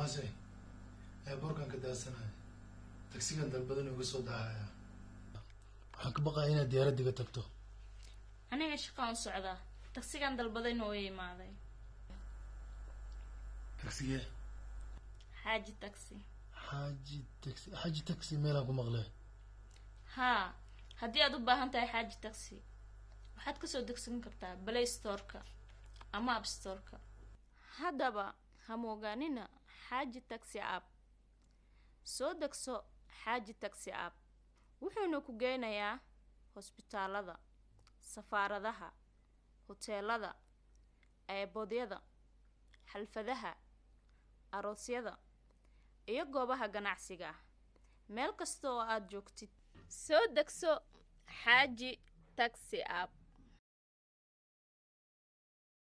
mase burkan ka daasanahay tagsigan dalbadan uga soo daahaya waxaan ka baqaa inaad diyaaradiga tagto aniga shaqaan socdaa tagsigan dalbadan oo imaaday tagsiga xaaji taxi xaaji taxi meelaan ku maqlay haa haddii aad u baahan tahay xaaji taxi waxaad ka soo degsan kartaa Play Store-ka ama App Store-ka haddaba ha moogaanina xaaji taxi app soo degso xaaji taxi app wuxuuna ku geynayaa hospitaalada safaaradaha hoteelada eebodyada xalfadaha aroosyada iyo goobaha ganacsiga meel kasta oo aad joogtid soo degso xaaji taxi app